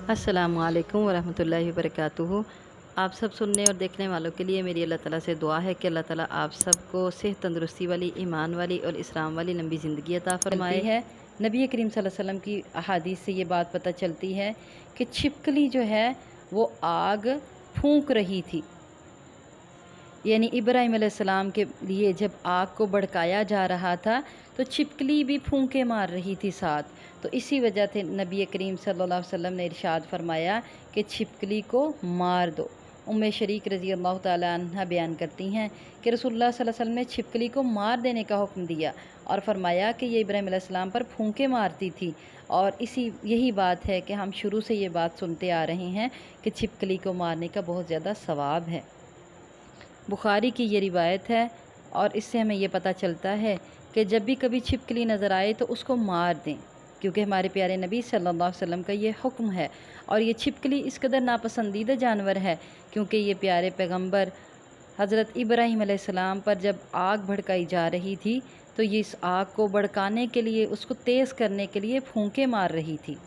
अस्सलामु अलैकुम वरहमतुल्लाहि वबरकातुहू। आप सब सुनने और देखने वालों के लिए मेरी अल्लाह ताला से दुआ है कि अल्लाह ताला आप सबको सेहत तंदुरुस्ती वाली, ईमान वाली और इस्लाम वाली लंबी ज़िंदगी अता फरमाए। है नबी करीम सल्लल्लाहु अलैहि वसल्लम की अहादीस से ये बात पता चलती है कि छिपकली जो है वो आग फूंक रही थी, यानी इब्राहीम अलैहिस्सलाम के लिए जब आग को भड़काया जा रहा था तो छिपकली भी फूंके मार रही थी साथ। तो इसी वजह से नबी करीम सल्लल्लाहु अलैहि वसल्लम ने इरशाद फरमाया कि छिपकली को मार दो। उम्मे शरीक रज़ी अल्लाह ताला अन्हा बयान करती हैं कि रसूलुल्लाह सल्लल्लाहु अलैहि वसल्लम ने छिपकली को मार देने का हुक्म दिया और फरमाया कि ये इब्राहीम अलैहिस्सलाम पर फूंके मारती थी। और यही बात है कि हम शुरू से ये बात सुनते आ रहे हैं कि छिपकली को मारने का बहुत ज़्यादा सवाब है। बुखारी की ये रिवायत है और इससे हमें ये पता चलता है कि जब भी कभी छिपकली नज़र आए तो उसको मार दें, क्योंकि हमारे प्यारे नबी सल्लल्लाहु अलैहि वसल्लम का ये हुक्म है। और ये छिपकली इस कदर नापसंदीदा जानवर है क्योंकि ये प्यारे पैगंबर हज़रत इब्राहीम अलैहिस्सलाम पर जब आग भड़काई जा रही थी तो ये इस आग को भड़काने के लिए, उसको तेज़ करने के लिए फूंके मार रही थी।